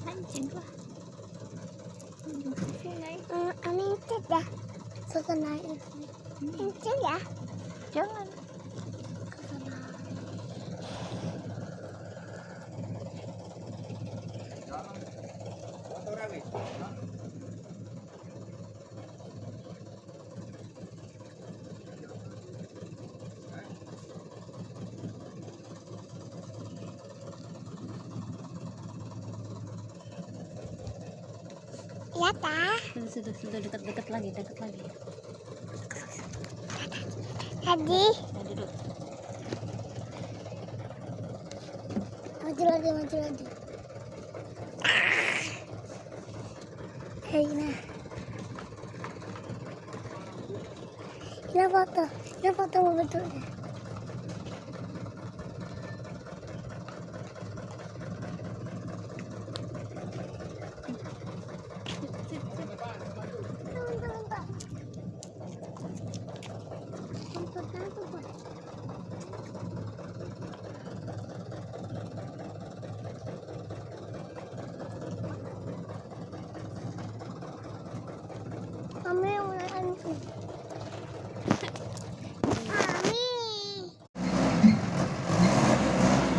Mancing lah. Amin tidak. Sesenai itu. Mancing ya. Jangan. Ya tah. Sudah dekat lagi. Tadi. Nah, duduk. Maju lagi. Nah. Ini foto mau betul. Mami mulai antu. Mami.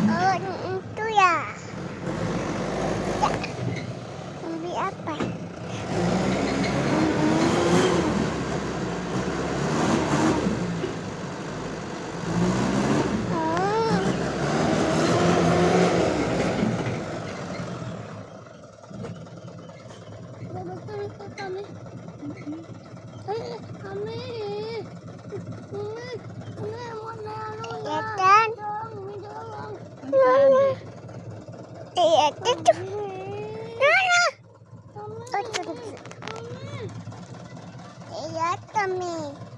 Oh, itu ya. Mami apa? Iya, Tommy.